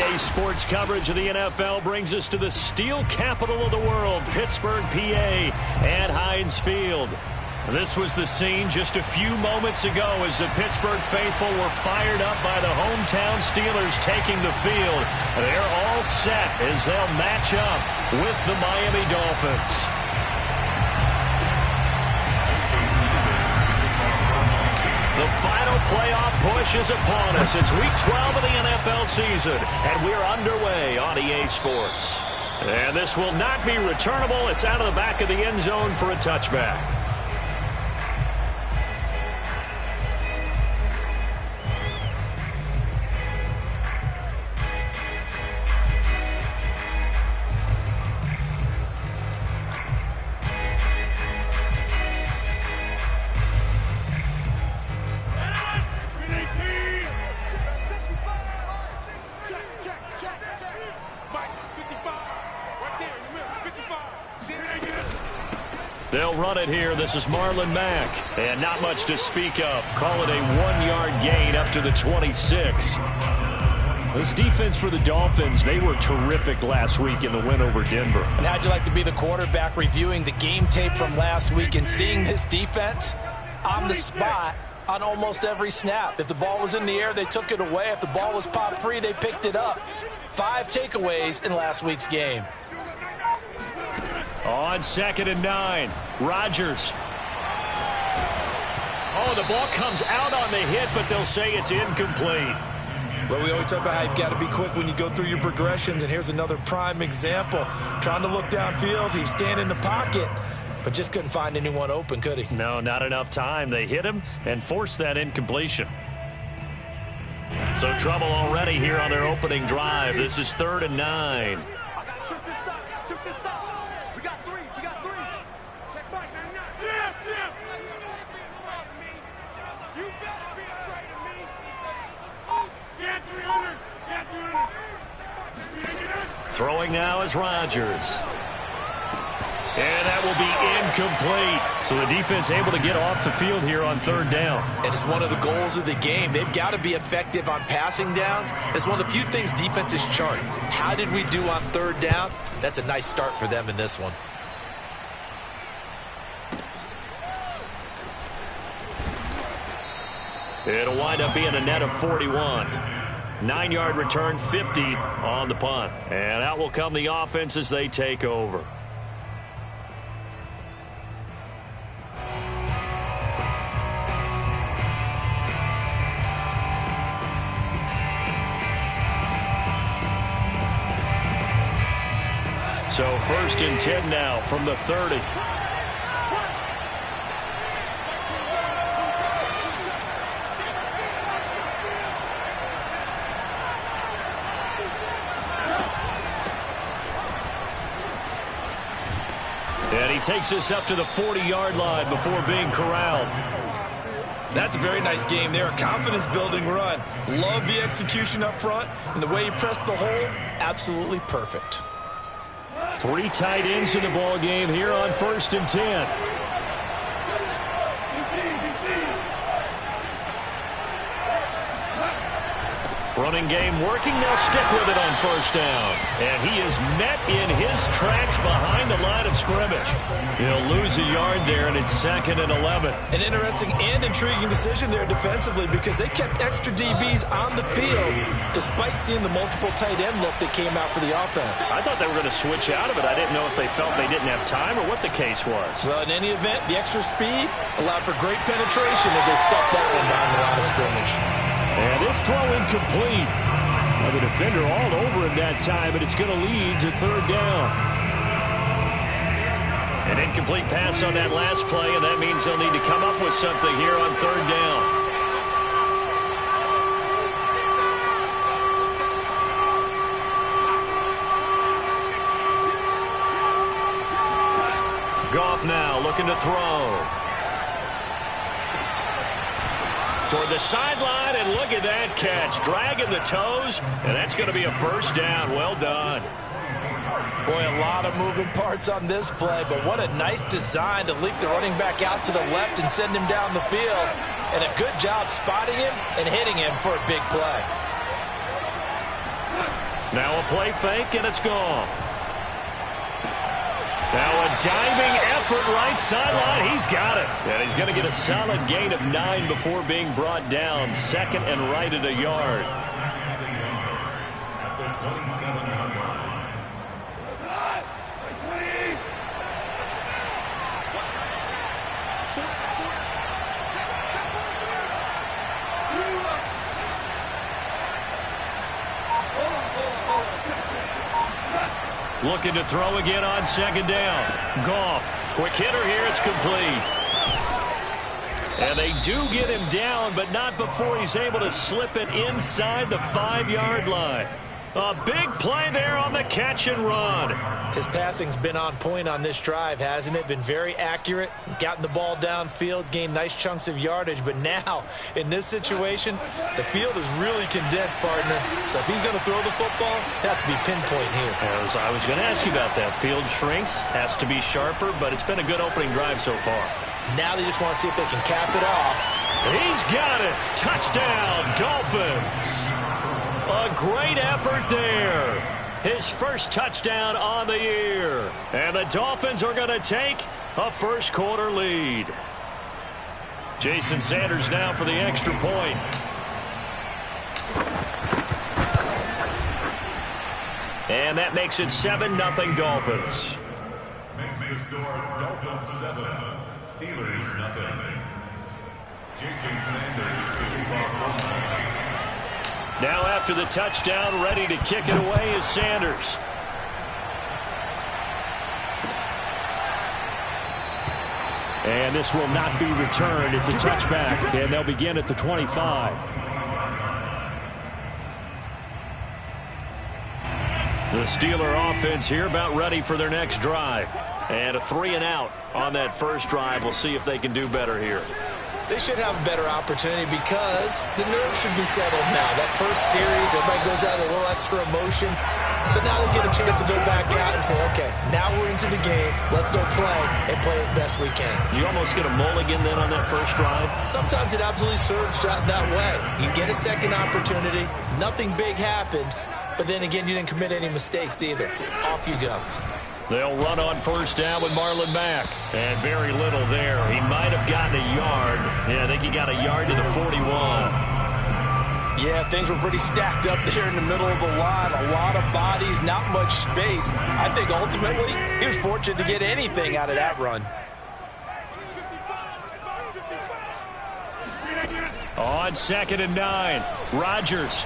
Today's sports coverage of the NFL brings us to the steel capital of the world, Pittsburgh, PA, at Heinz Field. This was the scene just a few moments ago as the Pittsburgh faithful were fired up by the hometown Steelers taking the field. They're all set as they'll match up with the Miami Dolphins. The final playoff push is upon us. It's Week 12 of the NFL season, and we're underway on EA Sports. And this will not be returnable. It's out of the back of the end zone for a touchback. They'll run it here. This is Marlon Mack. And not much to speak of. Call it a 1-yard gain up to the 26. This defense for the Dolphins, they were terrific last week in the win over Denver. And how'd you like to be the quarterback reviewing the game tape from last week and seeing this defense on the spot on almost every snap? If the ball was in the air, they took it away. If the ball was pop free, they picked it up. 5 takeaways in last week's game. On 2nd and 9, Rodgers. Oh, the ball comes out on the hit, but they'll say it's incomplete. Well, we always talk about how you've got to be quick when you go through your progressions, and here's another prime example. Trying to look downfield, he was standing in the pocket, but just couldn't find anyone open, could he? No, not enough time. They hit him and forced that incompletion. So trouble already here on their opening drive. This is 3rd and 9. Throwing now is Rodgers. And that will be incomplete. So the defense able to get off the field here on 3rd down. And it's one of the goals of the game. They've got to be effective on passing downs. It's one of the few things defenses chart. How did we do on 3rd down? That's a nice start for them in this one. It'll wind up being a net of 41. 9-yard return, 50 on the punt. And out will come the offense as they take over. So 1st and 10 now from the 30. And he takes us up to the 40-yard line before being corralled. That's a very nice game there. A confidence-building run. Love the execution up front. And the way he pressed the hole, absolutely perfect. 3 tight ends in the ball game here on 1st and 10. Running game working. They'll stick with it on 1st down. And he is met in his tracks behind the line of scrimmage. He'll lose a yard there, and it's 2nd and 11. An interesting and intriguing decision there defensively because they kept extra DBs on the field despite seeing the multiple tight end look that came out for the offense. I thought they were going to switch out of it. I didn't know if they felt they didn't have time or what the case was. Well, in any event, the extra speed allowed for great penetration as they stuffed that one behind the line of scrimmage. And this throw incomplete. Now the defender all over him that time, but it's going to lead to 3rd down. An incomplete pass on that last play, and that means they'll need to come up with something here on 3rd down. Goff now looking to throw. Toward the sideline, and look at that catch. Dragging the toes, and that's going to be a 1st down. Well done. Boy, a lot of moving parts on this play, but what a nice design to leak the running back out to the left and send him down the field. And a good job spotting him and hitting him for a big play. Now a play fake, and it's gone. Now a diving effort right sideline. He's got it. And he's going to get a solid gain of 9 before being brought down. Second and right at a yard. Looking to throw again on second down. Goff, quick hitter here, it's complete. And they do get him down, but not before he's able to slip it inside the 5-yard line. A big play there on the catch and run. His passing's been on point on this drive, hasn't it? Been very accurate, gotten the ball downfield, gained nice chunks of yardage. But now, in this situation, the field is really condensed, partner. So if he's going to throw the football, it has to be pinpoint here. As I was going to ask you about that. Field shrinks, has to be sharper, but it's been a good opening drive so far. Now they just want to see if they can cap it off. He's got it. Touchdown, Dolphins. A great effort there. His first touchdown on the year. And the Dolphins are going to take a first-quarter lead. Jason Sanders now for the extra point. And that makes it 7-0 Dolphins. Makes the score Dolphins 7, Steelers 0. Jason Sanders, now after the touchdown, ready to kick it away is Sanders. And this will not be returned. It's a touchback, and they'll begin at the 25. The Steeler offense here about ready for their next drive. And a 3-and-out on that first drive. We'll see if they can do better here. They should have a better opportunity because the nerves should be settled now. That first series, everybody goes out with a little extra emotion. So now they get a chance to go back out and say, okay, now we're into the game. Let's go play and play as best we can. You almost get a mulligan then on that first drive? Sometimes it absolutely serves that way. You get a second opportunity. Nothing big happened. But then again, you didn't commit any mistakes either. Off you go. They'll run on first down with Marlon Mack. And very little there. He might have gotten a yard. Yeah, I think he got a yard to the 41. Yeah, things were pretty stacked up there in the middle of the line. A lot of bodies, not much space. I think ultimately he was fortunate to get anything out of that run. On 2nd and 9, Rodgers.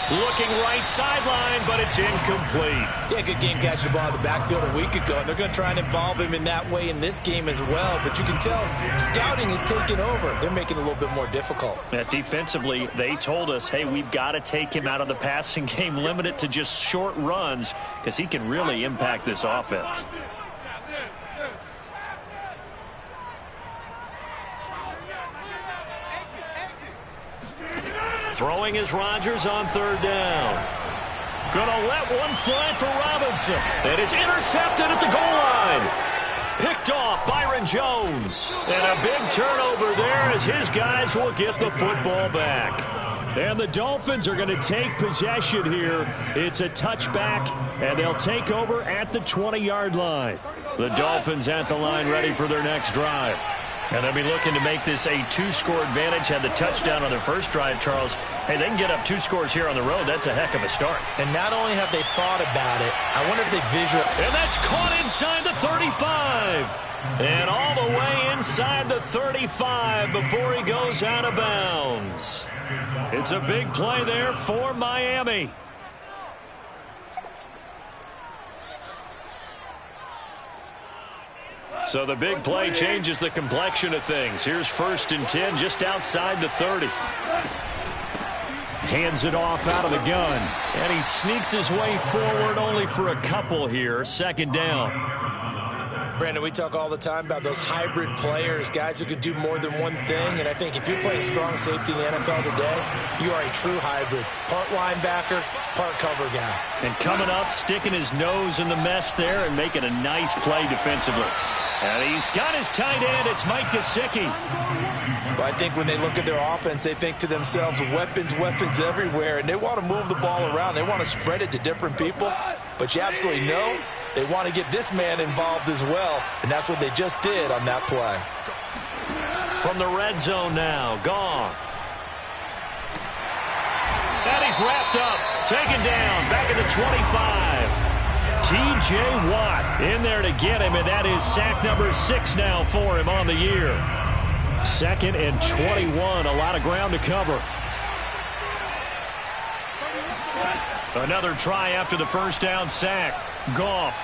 Looking right sideline, but it's incomplete. Yeah, good game catching the ball in the backfield a week ago. And they're going to try and involve him in that way in this game as well. But you can tell scouting is taking over. They're making it a little bit more difficult. Defensively, they told us, hey, we've got to take him out of the passing game, limit it to just short runs, because he can really impact this offense. Throwing is Rodgers on 3rd down. Gonna let one fly for Robinson. And it's intercepted at the goal line. Picked off Byron Jones. And a big turnover there as his guys will get the football back. And the Dolphins are going to take possession here. It's a touchback, and they'll take over at the 20-yard line. The Dolphins at the line ready for their next drive. And they'll be looking to make this a 2-score advantage. Had the touchdown on their first drive, Charles. Hey, they can get up 2 scores here on the road. That's a heck of a start. And not only have they thought about it, I wonder if they visualize. And that's caught inside the 35. And all the way inside the 35 before he goes out of bounds. It's a big play there for Miami. So the big play changes the complexion of things. Here's 1st and 10 just outside the 30. Hands it off out of the gun. And he sneaks his way forward only for a couple here. 2nd down. Brandon, we talk all the time about those hybrid players, guys who can do more than one thing. And I think if you're playing strong safety in the NFL today, you are a true hybrid. Part linebacker, part cover guy. And coming up, sticking his nose in the mess there and making a nice play defensively. And he's got his tight end. It's Mike Gesicki. Well, I think when they look at their offense, they think to themselves, weapons, weapons everywhere, and they want to move the ball around. They want to spread it to different people, but you absolutely know they want to get this man involved as well, and that's what they just did on that play. From the red zone now, Goff. And he's wrapped up, taken down, back at the 25. T.J. Watt in there to get him, and that is sack number 6 now for him on the year. 2nd and 21, a lot of ground to cover. Another try after the first down sack. Goff.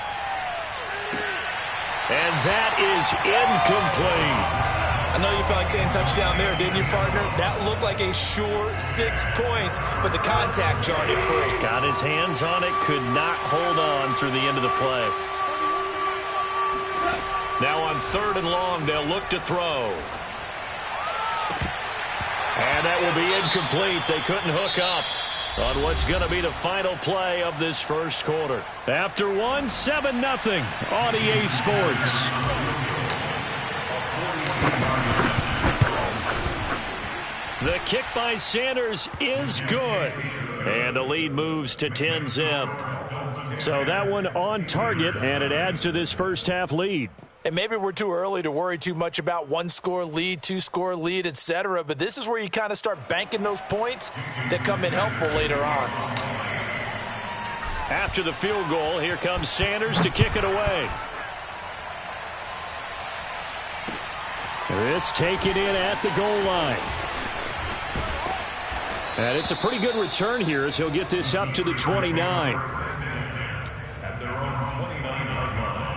And that is incomplete. I know you felt like saying touchdown there, didn't you, partner? That looked like a sure 6 points, but the contact jarred it free. Got his hands on it, could not hold on through the end of the play. Now on 3rd and long, they'll look to throw. And that will be incomplete. They couldn't hook up on what's going to be the final play of this first quarter. After 7-0 on EA Sports. The kick by Sanders is good. And the lead moves to 10-zip. So that one on target, and it adds to this first half lead. And maybe we're too early to worry too much about 1-score lead, 2-score lead, etc. But this is where you kind of start banking those points that come in helpful later on. After the field goal, here comes Sanders to kick it away. This taken in at the goal line. And it's a pretty good return here as he'll get this up to the 29. At their own 29-yard line.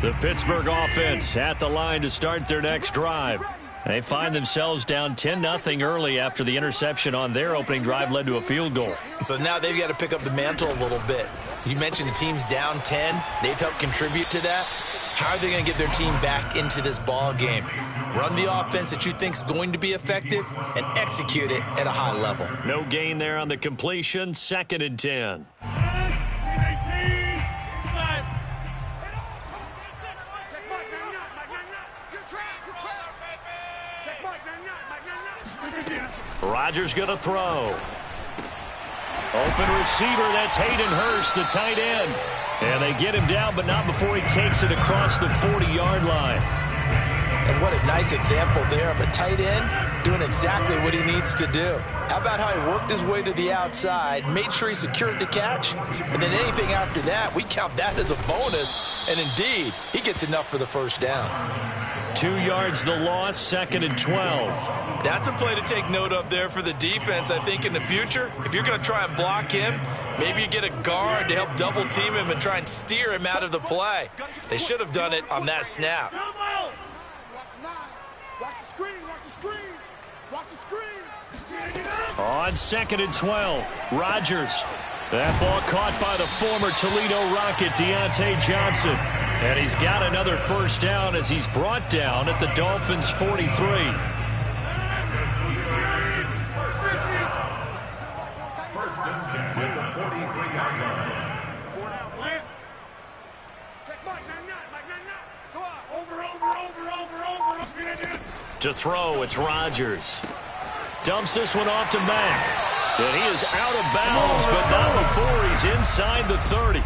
The Pittsburgh offense at the line to start their next drive. They find themselves down 10-0 early after the interception on their opening drive led to a field goal. So now they've got to pick up the mantle a little bit. You mentioned the team's down 10. They've helped contribute to that. How are they going to get their team back into this ball game? Run the offense that you think is going to be effective and execute it at a high level. No gain there on the completion. 2nd and 10. Rodgers going to throw. Open receiver, that's Hayden Hurst, the tight end. And they get him down, but not before he takes it across the 40-yard line. And what a nice example there of a tight end doing exactly what he needs to do. How about how he worked his way to the outside, made sure he secured the catch, and then anything after that, we count that as a bonus. And indeed, he gets enough for the first down. 2 yards the loss, 2nd and 12. That's a play to take note of there for the defense, I think, in the future. If you're going to try and block him, maybe you get a guard to help double team him and try and steer him out of the play. They should have done it on that snap. On 2nd and 12, Rodgers. That ball caught by the former Toledo Rocket, Deontay Johnson. And he's got another first down as he's brought down at the Dolphins' 43. First and 10 at the 43-yard line. To throw, it's Rodgers. Dumps this one off to Mack. And he is out of bounds, but not before he's inside the 30.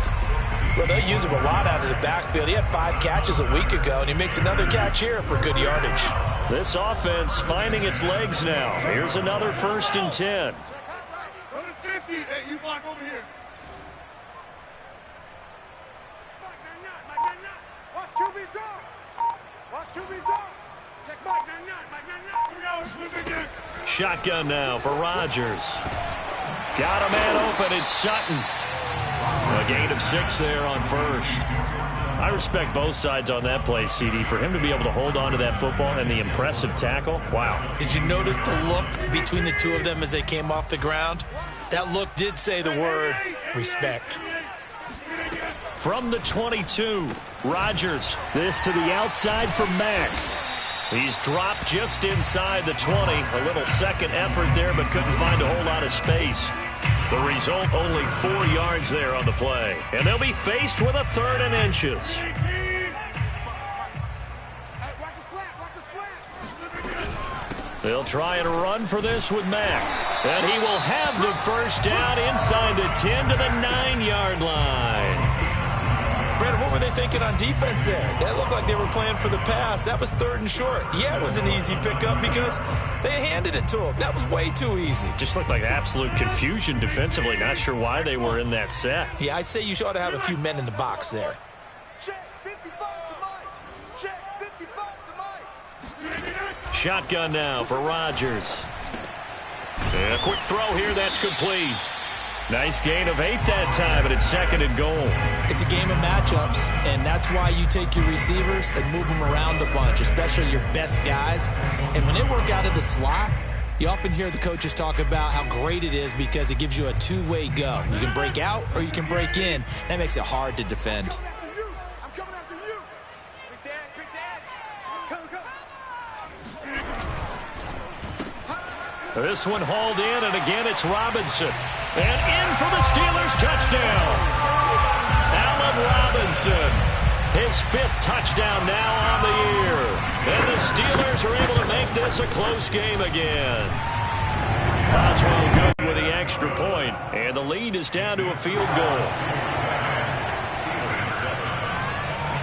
Well, they use him a lot out of the backfield. He had 5 catches a week ago, and he makes another catch here for good yardage. This offense finding its legs now. Here's another 1st and 10. Hey, you block over here. Watch QB drop. Watch QB drop. Check Mike, Shotgun now for Rodgers. Got a man open. It's Sutton. A gain of 6 there on first. I respect both sides on that play, CD. For him to be able to hold on to that football and the impressive tackle, wow. Did you notice the look between the two of them as they came off the ground? That look did say the word respect. From the 22, Rodgers. This to the outside for Mack. He's dropped just inside the 20. A little second effort there, but couldn't find a whole lot of space. The result, only 4 yards there on the play. And they'll be faced with a 3rd and inches. They'll try and run for this with Mack. And he will have the first down inside the 10 to the 9-yard line. Brandon, what were they thinking on defense there? That looked like they were playing for the pass. That was 3rd and short. Yeah, it was an easy pickup because they handed it to him. That was way too easy. Just looked like absolute confusion defensively. Not sure why they were in that set. Yeah, I'd say you ought to have a few men in the box there. Shotgun now for Rodgers. And a quick throw here. That's complete. Nice gain of 8 that time, and it's 2nd and goal. It's a game of matchups, and that's why you take your receivers and move them around a bunch, especially your best guys. And when they work out of the slot, you often hear the coaches talk about how great it is because it gives you a two-way go. You can break out or you can break in. That makes it hard to defend. I'm coming after you. Big dad. Come. This one hauled in, and again it's Robinson. And in for the Steelers, touchdown. Allen Robinson, his 5th touchdown now on the year. And the Steelers are able to make this a close game again. Boswell good with the extra point, and the lead is down to a field goal.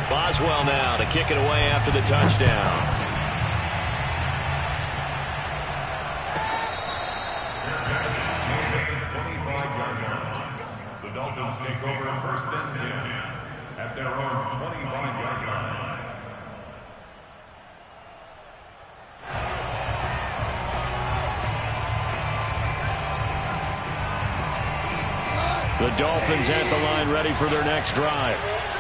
Boswell now to kick it away after the touchdown. Dolphins take over 1st and 10 at their own 25-yard line. The Dolphins at the line ready for their next drive.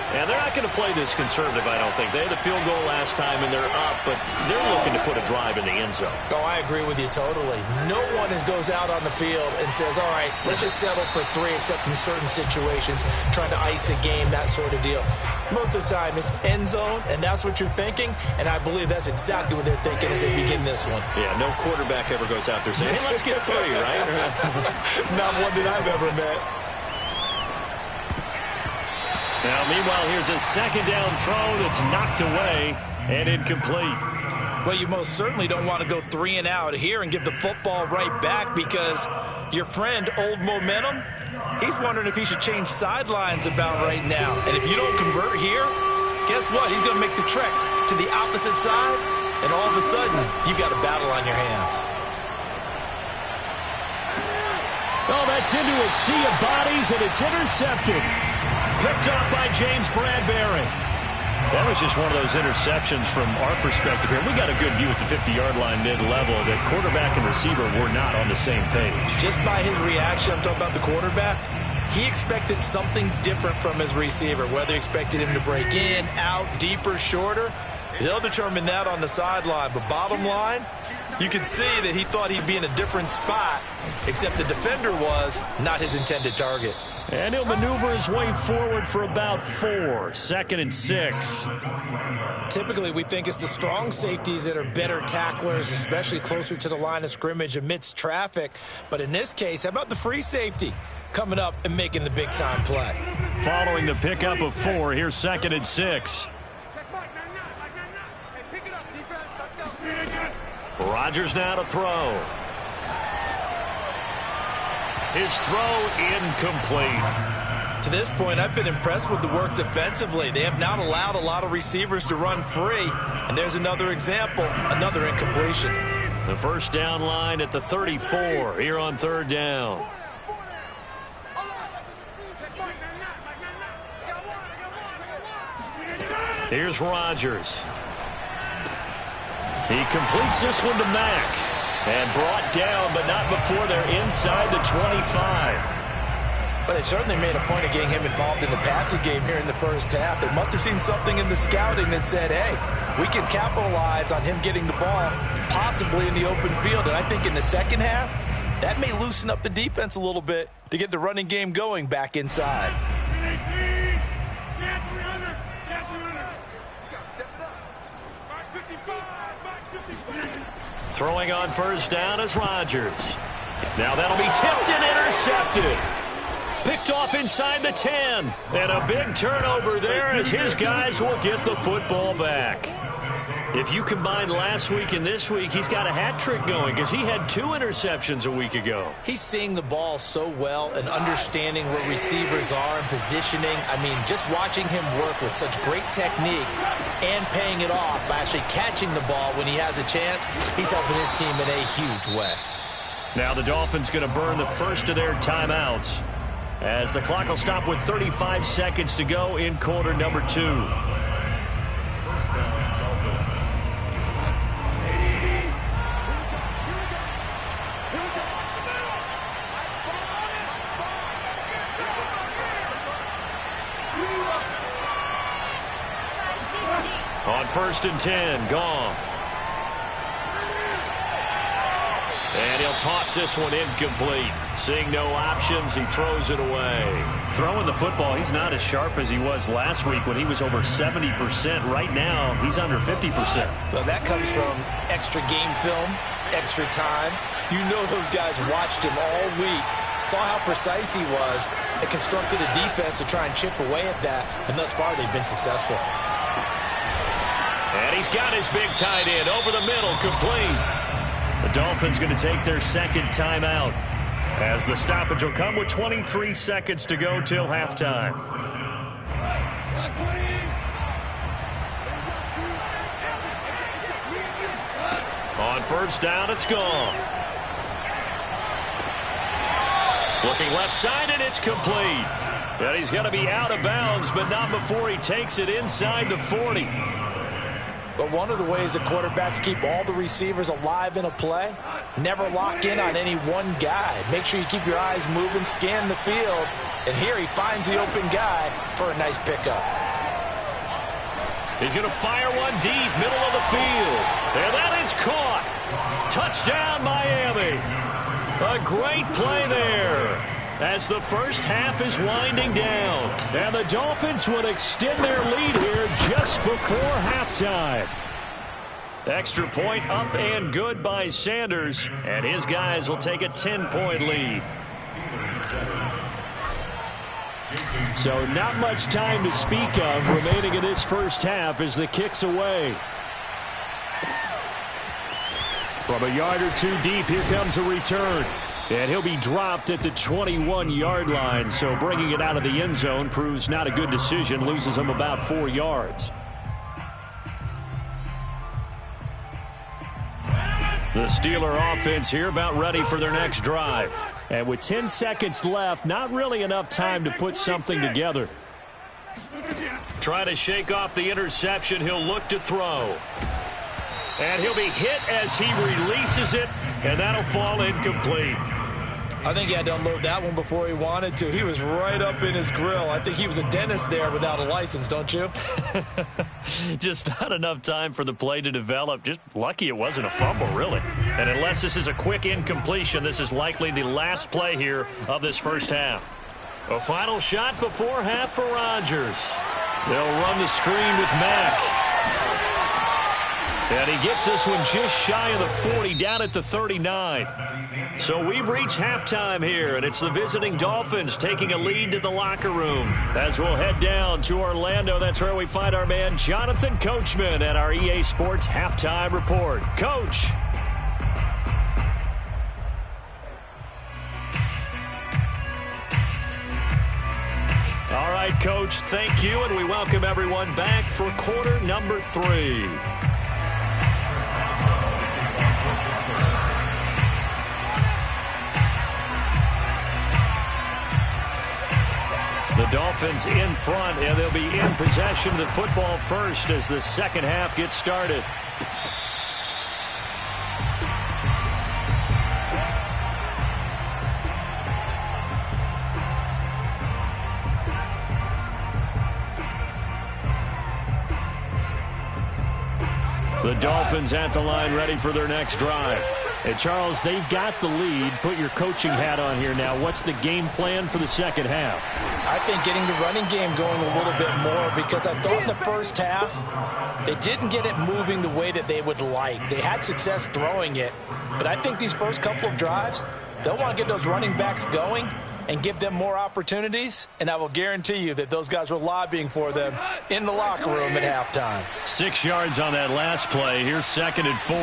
And they're not going to play this conservative, I don't think. They had a field goal last time, and they're up, but they're looking to put a drive in the end zone. Oh, I agree with you totally. No one goes out on the field and says, all right, let's just settle for 3, except in certain situations, trying to ice a game, that sort of deal. Most of the time, it's end zone, and that's what you're thinking, and I believe that's exactly what they're thinking as they begin this one. Yeah, no quarterback ever goes out there saying, hey, let's get 3, right? Not one that I've ever met. Now, meanwhile, here's a 2nd down throw that's knocked away and incomplete. Well, you most certainly don't want to go 3 and out here and give the football right back because your friend, Old Momentum, he's wondering if he should change sidelines about right now. And if you don't convert here, guess what? He's going to make the trek to the opposite side, and all of a sudden, you've got a battle on your hands. Oh, that's into a sea of bodies, and it's intercepted. Picked up by James Bradbury. That was just one of those interceptions from our perspective here. We got a good view at the 50-yard line mid-level that quarterback and receiver were not on the same page. Just by his reaction, I'm talking about the quarterback, he expected something different from his receiver, whether he expected him to break in, out, deeper, shorter. They'll determine that on the sideline. But bottom line, you can see that he thought he'd be in a different spot, except the defender was not his intended target. And he'll maneuver his way forward for about 4. 2nd and 6. Typically, we think it's the strong safeties that are better tacklers, especially closer to the line of scrimmage amidst traffic. But in this case, how about the free safety coming up and making the big-time play? Following the pickup of 4, here's 2nd and 6. Hey, pick it up, defense. Let's go. Rodgers now to throw. His throw incomplete. To this point, I've been impressed with the work defensively. They have not allowed a lot of receivers to run free. And there's another example, another incompletion. The first down line at the 34 here on 3rd down. Here's Rodgers. He completes this one to Mack. And brought down, but not before they're inside the 25. But they certainly made a point of getting him involved in the passing game here in the first half. They must have seen something in the scouting that said, hey, we can capitalize on him getting the ball, possibly in the open field. And I think in the second half, that may loosen up the defense a little bit to get the running game going back inside. Throwing on first down is Rodgers. Now that'll be tipped and intercepted. Picked off inside the 10. And a big turnover there as his guys will get the football back. If you combine last week and this week, he's got a hat trick going because he had 2 interceptions a week ago. He's seeing the ball so well and understanding where receivers are and positioning. I mean, just watching him work with such great technique and paying it off by actually catching the ball when he has a chance, he's helping his team in a huge way. Now the Dolphins going to burn the first of their timeouts as the clock will stop with 35 seconds to go in quarter number 2. On first and 10, Goff. And he'll toss this one incomplete. Seeing no options, he throws it away. Throwing the football, he's not as sharp as he was last week when he was over 70%. Right now, he's under 50%. Well, that comes from extra game film, extra time. You know those guys watched him all week, saw how precise he was, and constructed a defense to try and chip away at that. And thus far, they've been successful. And he's got his big tight end over the middle, complete. The Dolphins going to take their second timeout as the stoppage will come with 23 seconds to go till halftime. On first down, it's gone. Looking left side, and it's complete. And he's going to be out of bounds, but not before he takes it inside the 40. But one of the ways that quarterbacks keep all the receivers alive in a play, never lock in on any one guy. Make sure you keep your eyes moving, scan the field. And here he finds the open guy for a nice pickup. He's going to fire one deep, middle of the field. And that is caught. Touchdown, Miami. A great play there as the first half is winding down. And the Dolphins would extend their lead here just before halftime. Extra point up and good by Sanders. And his guys will take a 10-point lead. So not much time to speak of remaining in this first half as the kick's away. From a yard or two deep, here comes a return. And he'll be dropped at the 21-yard line. So bringing it out of the end zone proves not a good decision. Loses him about 4 yards. The Steeler offense here about ready for their next drive. And with 10 seconds left, not really enough time to put something together. Trying to shake off the interception. He'll look to throw. And he'll be hit as he releases it, and that'll fall incomplete. I think he had to unload that one before he wanted to. He was right up in his grill. I think he was a dentist there without a license, don't you? Just not enough time for the play to develop. Just lucky it wasn't a fumble, really. And unless this is a quick incompletion, this is likely the last play here of this first half. A final shot before half for Rodgers. They'll run the screen with Mack. And he gets this one just shy of the 40, down at the 39. So we've reached halftime here, and it's the visiting Dolphins taking a lead to the locker room. As we'll head down to Orlando, that's where we find our man Jonathan Coachman at our EA Sports Halftime Report. Coach. All right, Coach, thank you, and we welcome everyone back for quarter number 3. The Dolphins in front, and they'll be in possession of the football first as the second half gets started. The Dolphins at the line ready for their next drive. And Charles, they've got the lead. Put your coaching hat on here now. What's the game plan for the second half? I think getting the running game going a little bit more, because I thought in the first half they didn't get it moving the way that they would like. They had success throwing it, but I think these first couple of drives, they'll want to get those running backs going and give them more opportunities, and I will guarantee you that those guys were lobbying for them in the locker room at halftime. 6 yards on that last play. Here's 2nd and 4.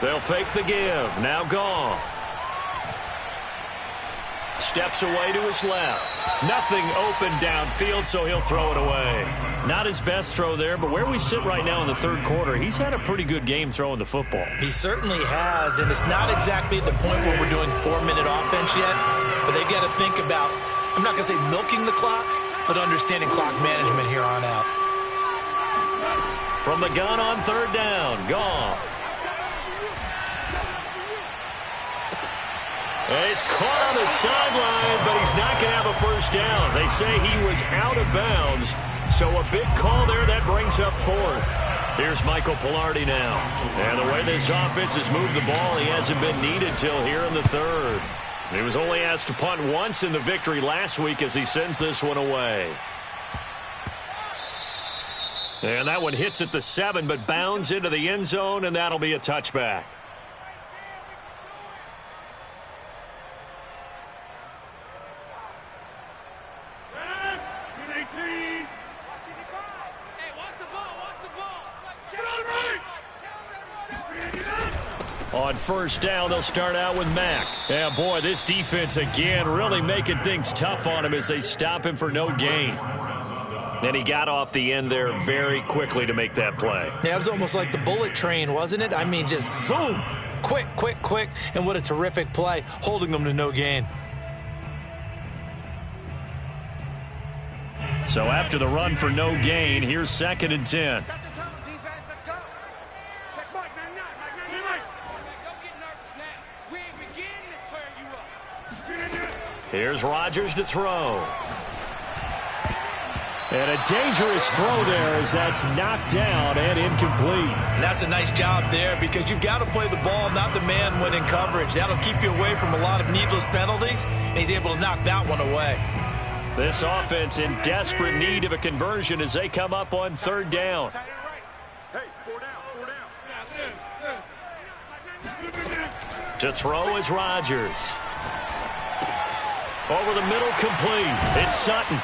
They'll fake the give. Now Goff. Steps away to his left. Nothing open downfield, so he'll throw it away. Not his best throw there, but where we sit right now in the third quarter, he's had a pretty good game throwing the football. He certainly has, and it's not exactly at the point where we're doing 4-minute offense yet, but they've got to think about, I'm not going to say milking the clock, but understanding clock management here on out. From the gun on 3rd down, Goff. And he's caught on the sideline, but he's not going to have a first down. They say he was out of bounds, so a big call there that brings up 4th. Here's Michael Pilardi now. And the way this offense has moved the ball, he hasn't been needed till here in the 3rd. He was only asked to punt once in the victory last week as he sends this one away. And that one hits at the 7, but bounds into the end zone, and that'll be a touchback. On 1st down, they'll start out with Mack. Yeah, boy, this defense again really making things tough on him as they stop him for no gain. And he got off the end there very quickly to make that play. Yeah, it was almost like the bullet train, wasn't it? I mean, just zoom, quick, quick, quick, and what a terrific play, holding them to no gain. So after the run for no gain, here's 2nd and 10. Here's Rodgers to throw. And a dangerous throw there as that's knocked down and incomplete. And that's a nice job there, because you've got to play the ball, not the man when in coverage. That'll keep you away from a lot of needless penalties, and he's able to knock that one away. This offense in desperate need of a conversion as they come up on 3rd down. Hey, 4 down. To throw is Rodgers. Over the middle, complete. It's Sutton.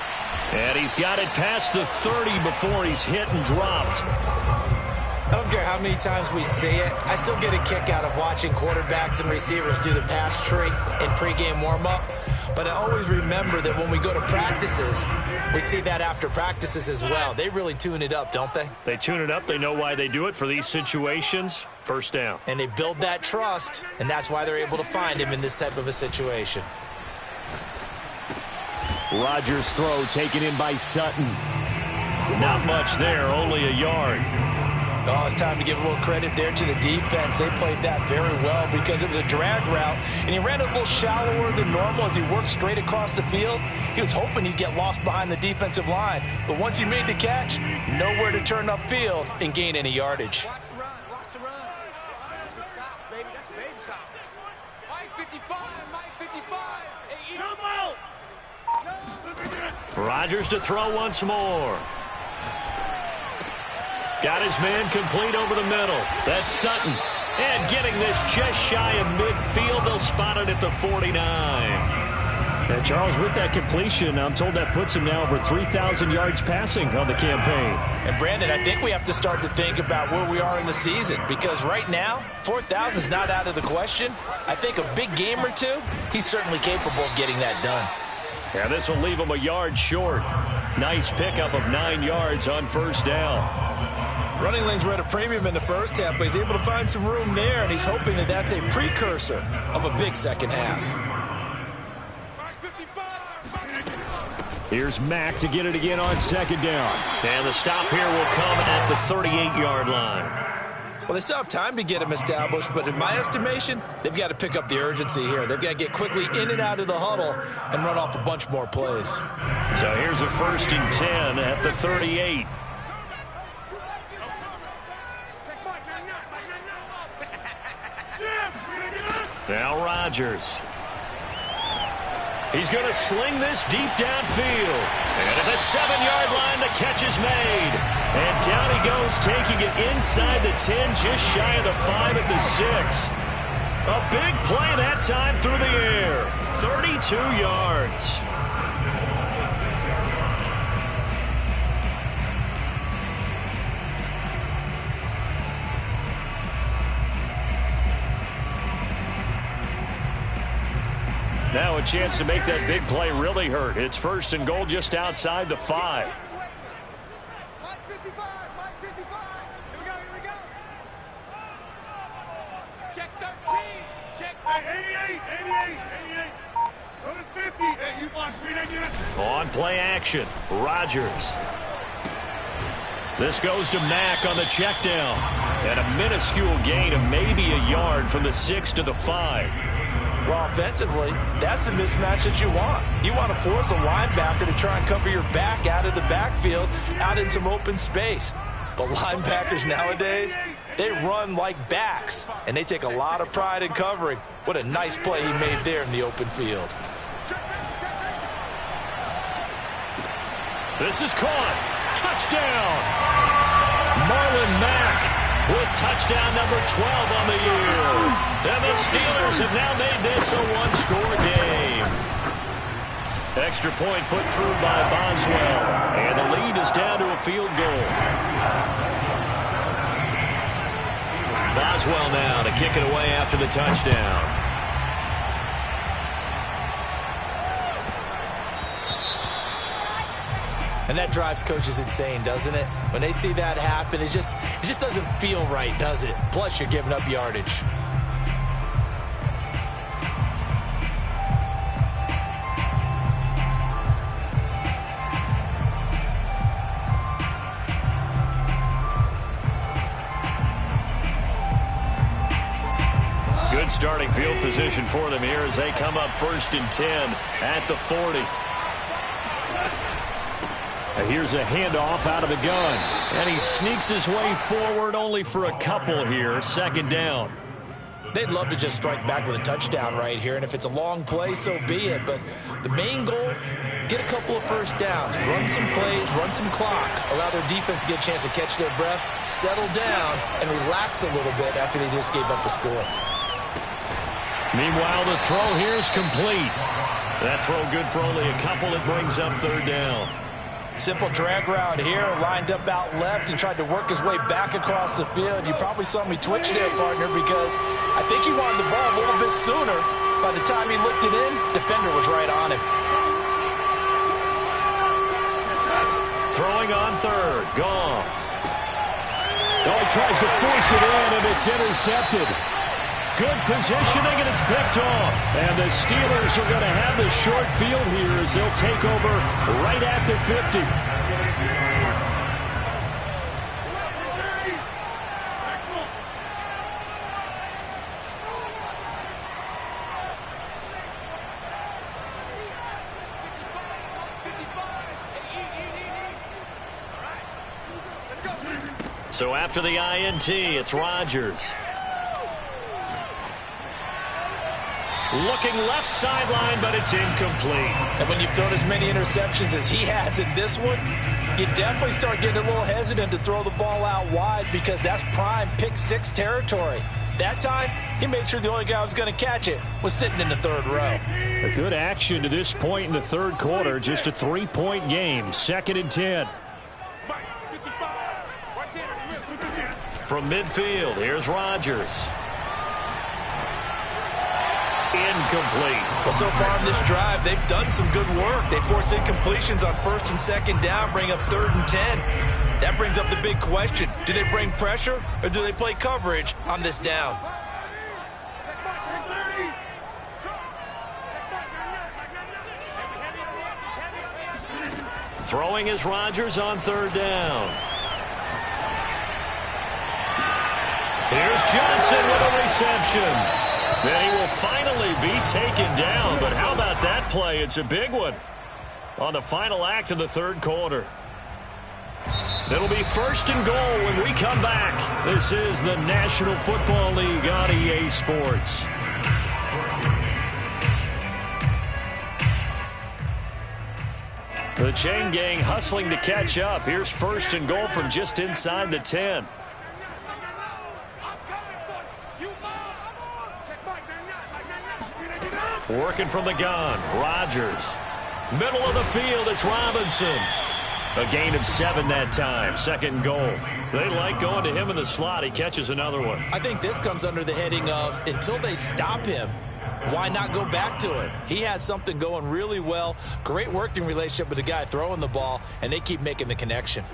And he's got it past the 30 before he's hit and dropped. I don't care how many times we see it. I still get a kick out of watching quarterbacks and receivers do the pass tree in pregame warm-up. But I always remember that when we go to practices, we see that after practices as well. They really tune it up, don't they? They tune it up. They know why they do it for these situations. 1st down. And they build that trust, and that's why they're able to find him in this type of a situation. Rodgers' throw taken in by Sutton. Not much there, only a yard. Oh, it's time to give a little credit there to the defense. They played that very well because it was a drag route, and he ran a little shallower than normal as he worked straight across the field. He was hoping he'd get lost behind the defensive line, but once he made the catch, nowhere to turn upfield and gain any yardage. Watch the run. Watch the run. That's south, baby. That's baby south. Mike 55. Mike 55. Hey, come out. Rodgers to throw once more. Got his man complete over the middle. That's Sutton. And getting this just shy of midfield. They'll spot it at the 49. And Charles, with that completion, I'm told that puts him now over 3,000 yards passing on the campaign. And Brandon, I think we have to start to think about where we are in the season, because right now, 4,000 is not out of the question. I think a big game or two, he's certainly capable of getting that done. Yeah, this will leave him a yard short. Nice pickup of 9 yards on 1st down. Running lanes were at a premium in the first half, but he's able to find some room there, and he's hoping that that's a precursor of a big second half. Here's Mack to get it again on 2nd down. And the stop here will come at the 38-yard line. Well, they still have time to get him established, but in my estimation, they've got to pick up the urgency here. They've got to get quickly in and out of the huddle and run off a bunch more plays. So here's a 1st and 10 at the 38. Now Rodgers. He's going to sling this deep downfield. And at the 7-yard line, the catch is made. And down he goes, taking it inside the 10, just shy of the 5 at the 6. A big play that time through the air. 32 yards. Now a chance to make that big play really hurt. It's 1st and goal just outside the 5. Mike 55, Mike 55. Here we go. Check 13. Check 88. Notice 50. Hey, you block screen again. On play action, Rodgers. This goes to Mack on the check down. And a minuscule gain of maybe a yard from the 6 to the 5. Well, offensively, that's the mismatch that you want. You want to force a linebacker to try and cover your back out of the backfield, out in some open space. But linebackers nowadays, they run like backs, and they take a lot of pride in covering. What a nice play he made there in the open field. This is caught. Touchdown. Marlon Mack with touchdown number 12 on the year. And the Steelers have now made this a one-score game. Extra point put through by Boswell. And the lead is down to a field goal. Boswell now to kick it away after the touchdown. And that drives coaches insane, doesn't it? When they see that happen, it just doesn't feel right, does it? Plus, you're giving up yardage. Good starting field position for them here as they come up 1st and 10 at the 40. Here's a handoff out of the gun. And he sneaks his way forward only for a couple here. 2nd down. They'd love to just strike back with a touchdown right here. And if it's a long play, so be it. But the main goal, get a couple of first downs. Run some plays, run some clock. Allow their defense to get a chance to catch their breath, settle down, and relax a little bit after they just gave up a score. Meanwhile, the throw here is complete. That throw good for only a couple. It brings up 3rd down. Simple drag route here, lined up out left and tried to work his way back across the field. You probably saw me twitch there, partner, because I think he wanted the ball a little bit sooner. By the time he looked it in, defender was right on him. Throwing on 3rd, Goff. Oh, he tries to force it in, and it's intercepted. Good positioning, and it's picked off. And the Steelers are going to have the short field here as they'll take over right at the 50. So after the INT, it's Rodgers. Looking left sideline, but it's incomplete. And when you've thrown as many interceptions as he has in this one, you definitely start getting a little hesitant to throw the ball out wide because that's prime pick 6 territory. That time, he made sure the only guy who was going to catch it was sitting in the 3rd row. A good action to this point in the 3rd quarter. Just a 3-point game. 2nd and 10. From midfield, here's Rodgers. Incomplete. Well, so far in this drive, they've done some good work. They force incompletions on 1st and 2nd down, bring up 3rd and 10. That brings up the big question. Do they bring pressure or do they play coverage on this down? Throwing is Rodgers on 3rd down. Here's Johnson with a reception. Then he will finally be taken down. But how about that play? It's a big one on the final act of the 3rd quarter. It'll be 1st and goal when we come back. This is the National Football League on EA Sports. The chain gang hustling to catch up. Here's 1st and goal from just inside the 10. Working from the gun, Rodgers. Middle of the field, it's Robinson. A gain of 7 that time. 2nd and goal. They like going to him in the slot. He catches another one. I think this comes under the heading of until they stop him, why not go back to it? He has something going really well. Great working relationship with the guy throwing the ball, and they keep making the connection.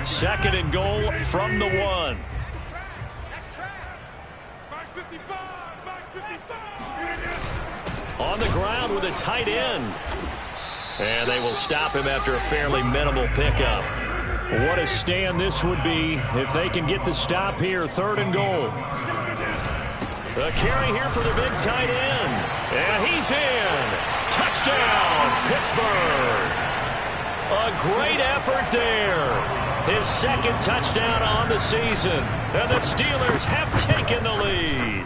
Second and goal from the 1. On the ground with a tight end. And they will stop him after a fairly minimal pickup. What a stand this would be if they can get the stop here. 3rd and goal. A carry here for the big tight end. And he's in. Touchdown, Pittsburgh. A great effort there. His 2nd touchdown on the season. And the Steelers have taken the lead.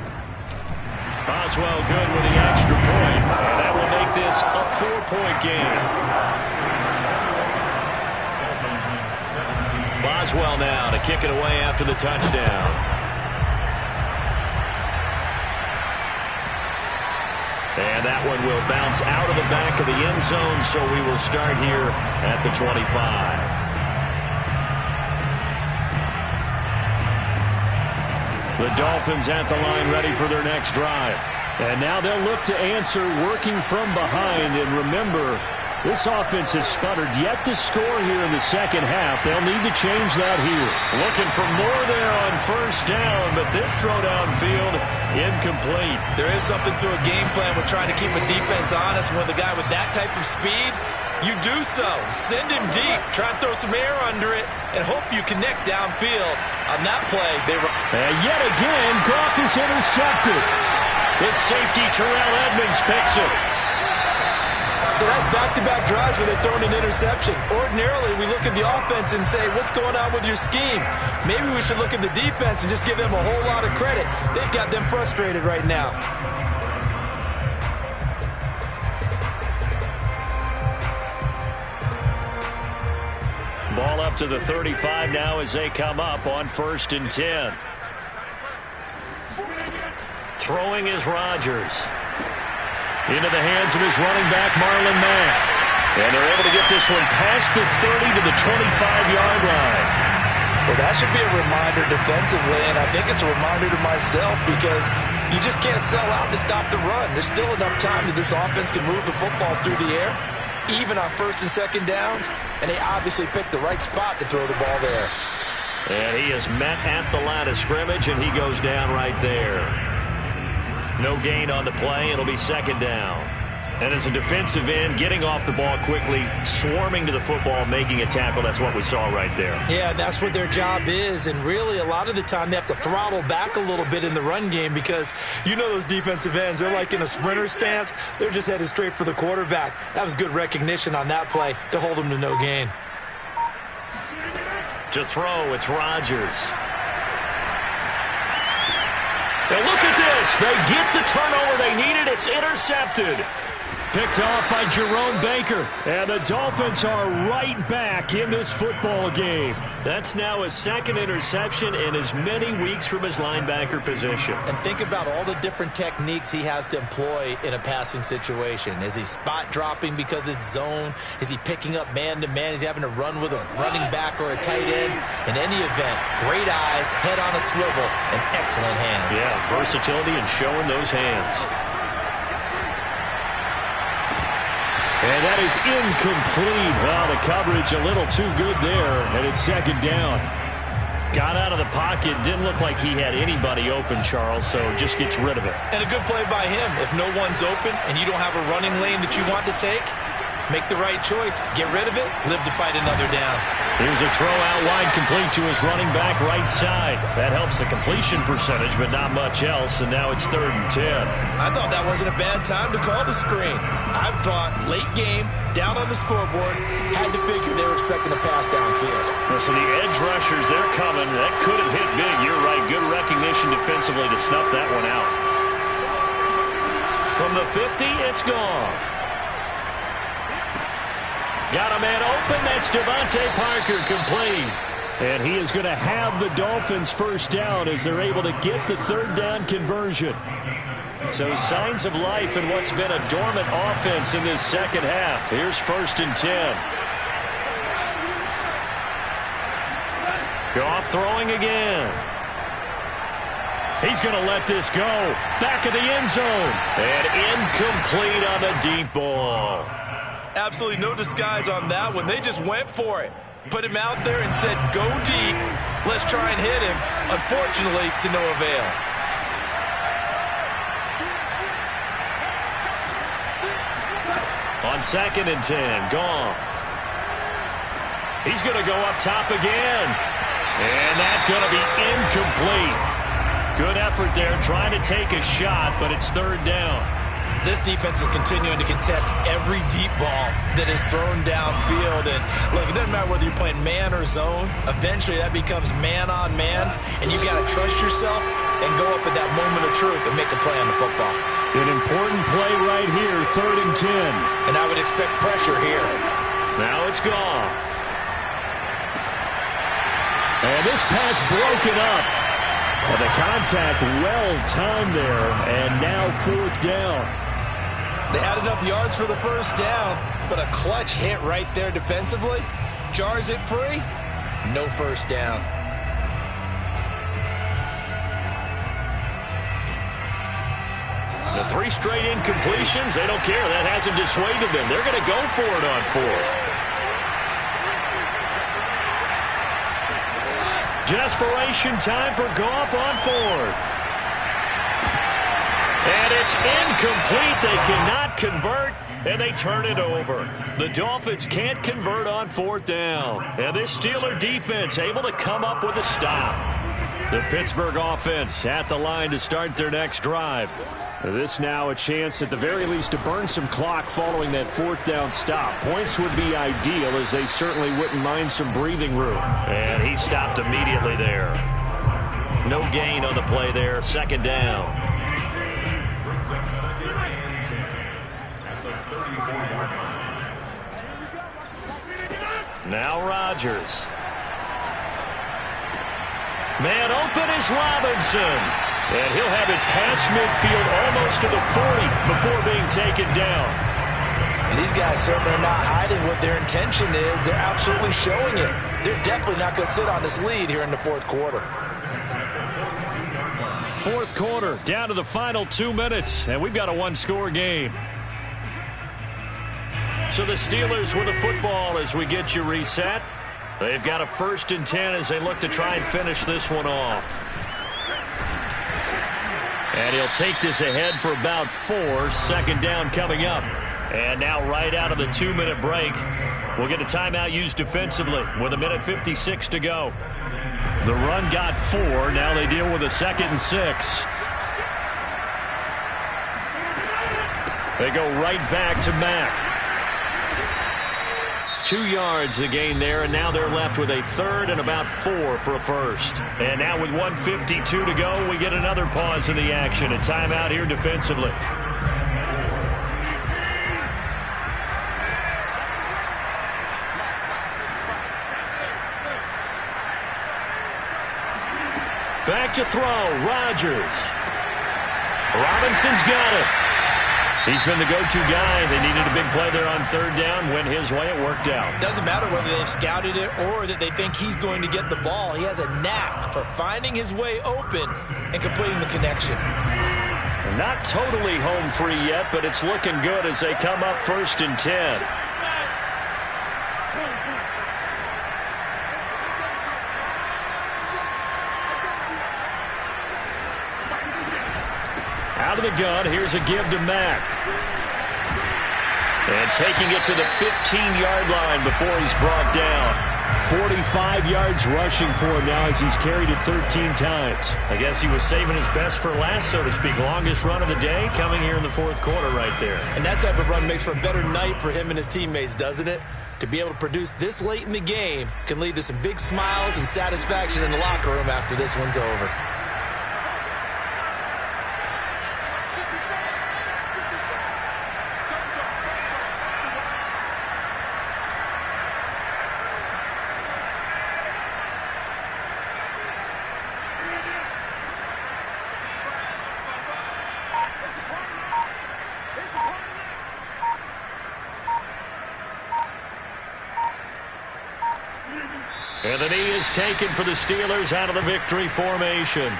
Boswell good with the extra point. And that will make this a 4-point game. Boswell now to kick it away after the touchdown. And that one will bounce out of the back of the end zone, so we will start here at the 25. The Dolphins at the line ready for their next drive. And now they'll look to answer working from behind. And remember, this offense has sputtered yet to score here in the second half. They'll need to change that here. Looking for more there on 1st down, but this throw downfield incomplete. There is something to a game plan with trying to keep a defense honest. With a guy with that type of speed, you do so. Send him deep. Try and throw some air under it and hope you connect downfield. On that play, they were... And yet again, Goff is intercepted. The safety, Terrell Edmonds, picks it. So that's back-to-back drives where they've thrown an interception. Ordinarily, we look at the offense and say, what's going on with your scheme? Maybe we should look at the defense and just give them a whole lot of credit. They've got them frustrated right now. Ball up to the 35 now as they come up on 1st and 10. Throwing is Rodgers. Into the hands of his running back, Marlon Mack. And they're able to get this one past the 30 to the 25-yard line. Well, that should be a reminder defensively, and I think it's a reminder to myself because you just can't sell out to stop the run. There's still enough time that this offense can move the football through the air, even on 1st and 2nd downs, and they obviously picked the right spot to throw the ball there. And he is met at the line of scrimmage, and he goes down right there. No gain on the play. It'll be 2nd down. And as a defensive end, getting off the ball quickly, swarming to the football, making a tackle, that's what we saw right there. Yeah, that's what their job is, and really a lot of the time they have to throttle back a little bit in the run game because you know those defensive ends, they're like in a sprinter stance. They're just headed straight for the quarterback. That was good recognition on that play to hold them to no gain. To throw, it's Rodgers. And look at this. They get the turnover they needed. It's intercepted. Picked off by Jerome Baker. And the Dolphins are right back in this football game. That's now his 2nd interception in as many weeks from his linebacker position. And think about all the different techniques he has to employ in a passing situation. Is he spot dropping because it's zone? Is he picking up man-to-man? Is he having to run with a running back or a tight end? In any event, great eyes, head on a swivel, and excellent hands. Yeah, versatility and showing those hands. And that is incomplete. Well, the coverage a little too good there, and it's 2nd down. Got out of the pocket. Didn't look like he had anybody open, Charles, so just gets rid of it. And a good play by him. If no one's open and you don't have a running lane that you want to take, Make the right choice. Get rid of it. Live to fight another down. Here's a throw out wide, complete to his running back right side. That helps the completion percentage, but not much else, and now it's 3rd and 10. I thought that wasn't a bad time to call the screen. I thought late game, down on the scoreboard, had to figure they were expecting a pass downfield. So the edge rushers, they're coming. That could have hit big. You're right. Good recognition defensively to snuff that one out. From the 50, it's gone. Got a man open. That's Devontae Parker, complete. And he is going to have the Dolphins first down as they're able to get the 3rd down conversion. So signs of life in what's been a dormant offense in this second half. Here's 1st and 10. Goff throwing again. He's going to let this go. Back of the end zone. And incomplete on the deep ball. Absolutely no disguise on that one. They just went for it. Put him out there and said, go deep. Let's try and hit him. Unfortunately, to no avail. On 2nd and 10, Goff. He's going to go up top again. And that's going to be incomplete. Good effort there, trying to take a shot, but it's 3rd down. This defense is continuing to contest every deep ball that is thrown downfield. And look, it doesn't matter whether you're playing man or zone. Eventually, that becomes man on man. And you got to trust yourself and go up at that moment of truth and make a play on the football. An important play right here, 3rd and 10. And I would expect pressure here. Now it's gone. And this pass broken up. Well, the contact well-timed there, and now 4th down. They had enough yards for the first down, but a clutch hit right there defensively. Jars it free, no first down. The 3 straight incompletions, they don't care. That hasn't dissuaded them. They're going to go for it on 4th. Desperation time for Goff on 4th. And it's incomplete. They cannot convert, and they turn it over. The Dolphins can't convert on 4th down. And this Steeler defense able to come up with a stop. The Pittsburgh offense at the line to start their next drive. This now a chance at the very least to burn some clock following that 4th down stop. Points would be ideal, as they certainly wouldn't mind some breathing room. And he stopped immediately there. No gain on the play there. 2nd down. Brings up 2nd and 10 at the 34-yard line. Now Rodgers. Man open is Robinson. And he'll have it past midfield, almost to the 40, before being taken down. And these guys certainly are not hiding what their intention is. They're absolutely showing it. They're definitely not going to sit on this lead here in the 4th quarter. 4th quarter, down to the final 2 minutes, and we've got a 1-score game. So the Steelers with the football as we get you reset. They've got a 1st and 10 as they look to try and finish this one off. And he'll take this ahead for about 4. 2nd down coming up. And now right out of the 2-minute break, we'll get a timeout used defensively with 1:56 to go. The run got 4. Now they deal with a 2nd and 6. They go right back to Mack. 2 yards the gain there, and now they're left with a 3rd and about 4 for a 1st. And now with 1:52 to go, we get another pause in the action. A timeout here defensively. Back to throw, Rodgers. Robinson's got it. He's been the go-to guy. They needed a big play there on 3rd down. Went his way. It worked out. Doesn't matter whether they've scouted it or that they think he's going to get the ball. He has a knack for finding his way open and completing the connection. Not totally home free yet, but it's looking good as they come up 1st and 10. Out of the gun, here's a give to Mack. And And taking it to the 15-yard line before he's brought down. 45 yards rushing for him now as he's carried it 13 times. I guess he was saving his best for last, so to speak. Longest run of the day coming here in the fourth quarter right there. And that type of run makes for a better night for him and his teammates, doesn't it? To be able to produce this late in the game can lead to some big smiles and satisfaction in the locker room after this one's over. And the knee is taken for the Steelers out of the victory formation.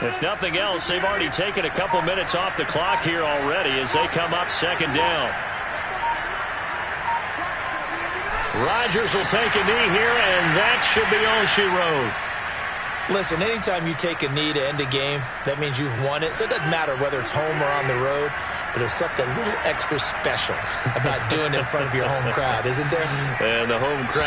If nothing else, they've already taken a couple minutes off the clock here already as they come up second down. Rodgers will take a knee here, and that should be all she wrote. Listen, anytime you take a knee to end a game, that means you've won it. So it doesn't matter whether it's home or on the road, but there's something a little extra special about doing it in front of your home crowd, isn't there? And the home crowd